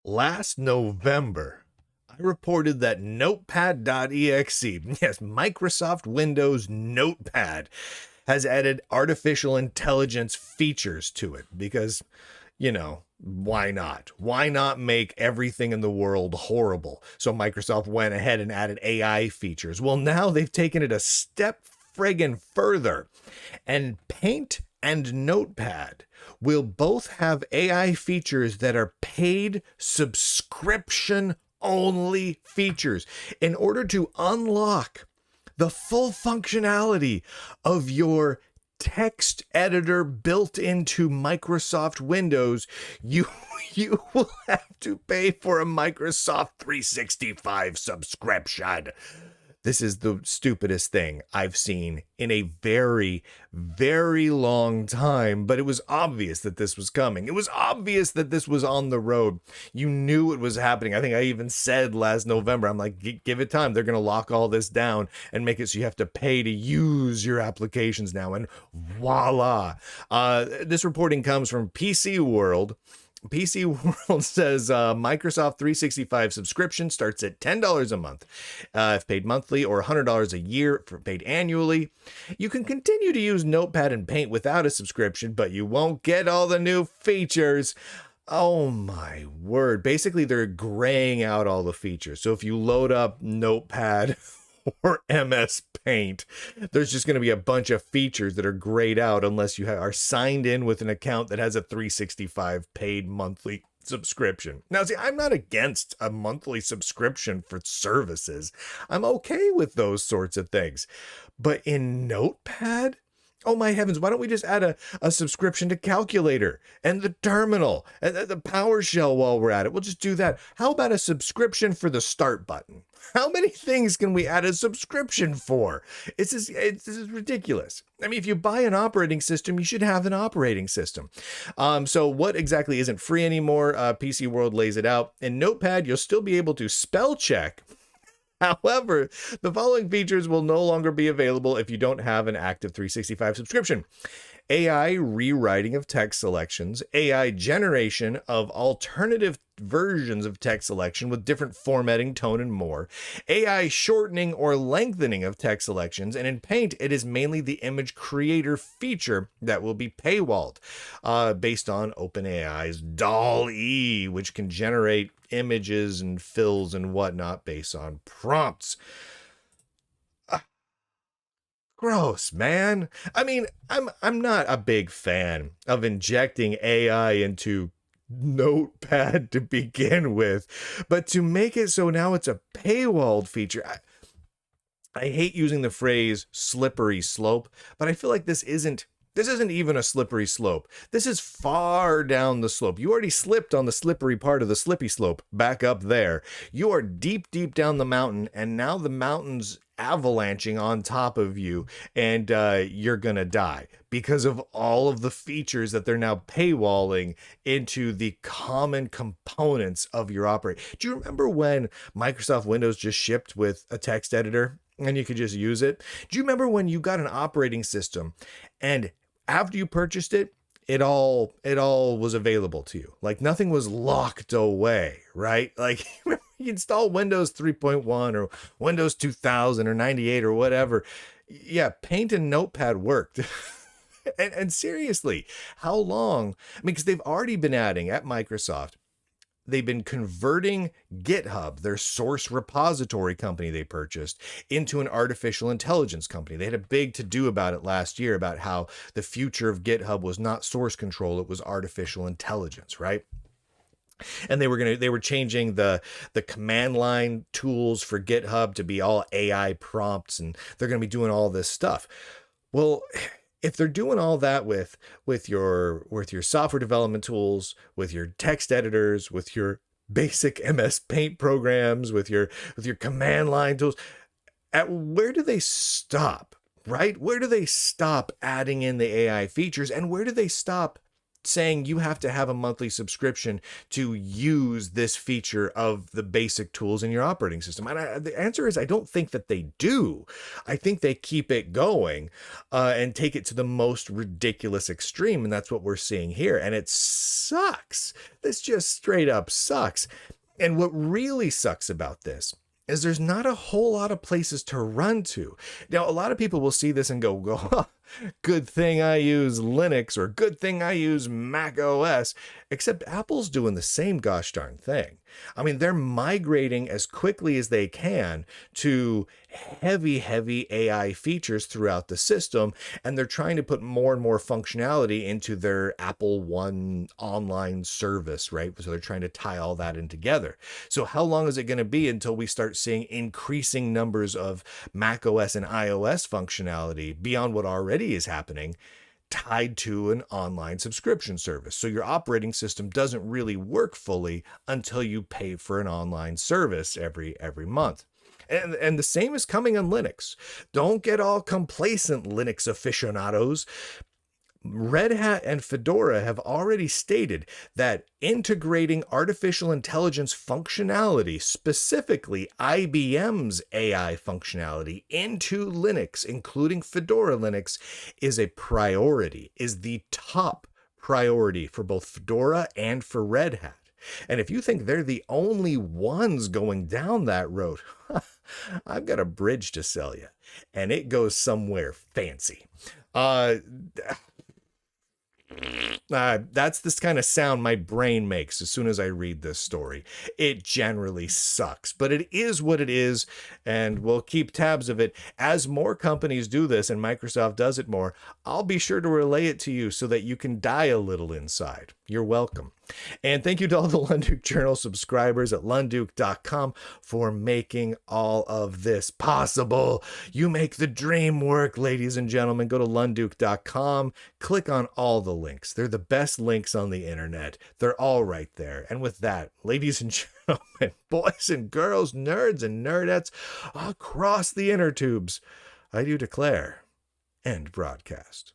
Last November, I reported that Notepad.exe, yes, Microsoft Windows Notepad, has added artificial intelligence features to it because, why not? Why not make everything in the world horrible? So Microsoft went ahead and added AI features. Well, now they've taken it a step friggin' further, and Paint and Notepad will both have AI features that are paid subscription only features in order to unlock the full functionality of your text editor built into Microsoft Windows. You will have to pay for a Microsoft 365 subscription. This is the stupidest thing I've seen in a very, very long time, but it was obvious that this was coming. It was obvious that this was on the road. You knew it was happening. I think I even said last November, I'm like, give it time. They're going to lock all this down and make it so you have to pay to use your applications now. And voila. This reporting comes from PC World. PC World says Microsoft 365 subscription starts at $10 a month if paid monthly, or $100 a year if paid annually. You can continue to use Notepad and Paint without a subscription, but you won't get all the new features. Oh my word. Basically, they're graying out all the features. So if you load up Notepad or MS Paint, there's just going to be a bunch of features that are grayed out unless you are signed in with an account that has a 365 paid monthly subscription. Now, see, I'm not against a monthly subscription for services. I'm okay with those sorts of things. But in Notepad, oh my heavens, why don't we just add a subscription to Calculator and the terminal and the PowerShell while we're at it? We'll just do that. How about a subscription for the start button? How many things can we add a subscription for? This is ridiculous. I mean, if you buy an operating system, you should have an operating system. So what exactly isn't free anymore? PC World lays it out. In Notepad, you'll still be able to spell check. However, the following features will no longer be available if you don't have an active 365 subscription. AI rewriting of text selections, AI generation of alternative versions of text selection with different formatting, tone, and more, AI shortening or lengthening of text selections, and in Paint, it is mainly the image creator feature that will be paywalled, based on OpenAI's DALL-E, which can generate images and fills and whatnot based on prompts. Gross, man. I mean, I'm not a big fan of injecting AI into Notepad to begin with, but to make it so now it's a paywalled feature. I hate using the phrase slippery slope, but I feel like this isn't even a slippery slope. This is far down the slope. You already slipped on the slippery part of the slippy slope back up there. You are deep, deep down the mountain, and now the mountain's avalanching on top of you, and you're gonna die because of all of the features that they're now paywalling into the common components of your operating. Do you remember when Microsoft Windows just shipped with a text editor and you could just use it? Do you remember when you got an operating system and after you purchased it, it all was available to you? Like nothing was locked away, right? Like you install Windows 3.1 or Windows 2000 or 98 or whatever. Yeah, Paint and Notepad worked. and seriously, how long? I mean, because they've already been adding at Microsoft, they've been converting GitHub, their source repository company they purchased, into an artificial intelligence company. They had a big to-do about it last year about how the future of GitHub was not source control, it was artificial intelligence, right? And they were changing the command line tools for GitHub to be all AI prompts, and they're going to be doing all this stuff. Well, if they're doing all that with your software development tools, with your text editors, with your basic MS Paint programs, with your command line tools, where do they stop? Right? Where do they stop adding in the AI features, and where do they stop saying you have to have a monthly subscription to use this feature of the basic tools in your operating system. And the answer is I don't think that they do. I think they keep it going and take it to the most ridiculous extreme. And that's what we're seeing here. And it sucks. This just straight up sucks. And what really sucks about this is there's not a whole lot of places to run to. Now, a lot of people will see this and go, huh, good thing I use Linux, or good thing I use Mac OS, except Apple's doing the same gosh darn thing. I mean, they're migrating as quickly as they can to heavy AI features throughout the system, and they're trying to put more and more functionality into their Apple One online service, right? So they're trying to tie all that in together. So how long is it going to be until we start seeing increasing numbers of Mac OS and iOS functionality beyond what already is happening, tied to an online subscription service? So your operating system doesn't really work fully until you pay for an online service every month. And the same is coming on Linux. Don't get all complacent, Linux aficionados. Red Hat and Fedora have already stated that integrating artificial intelligence functionality, specifically IBM's AI functionality, into Linux, including Fedora Linux, is a priority, is the top priority for both Fedora and for Red Hat. And if you think they're the only ones going down that road, I've got a bridge to sell you, and it goes somewhere fancy. That's this kind of sound my brain makes as soon as I read this story. It generally sucks, but it is what it is, and we'll keep tabs of it. As more companies do this and Microsoft does it more, I'll be sure to relay it to you so that you can die a little inside. You're welcome. And thank you to all the Lunduke Journal subscribers at lunduke.com for making all of this possible. You make the dream work, ladies and gentlemen. Go to lunduke.com, click on all the links. They're the best links on the internet. They're all right there. And with that, ladies and gentlemen, boys and girls, nerds and nerdettes across the inner tubes, I do declare, end broadcast.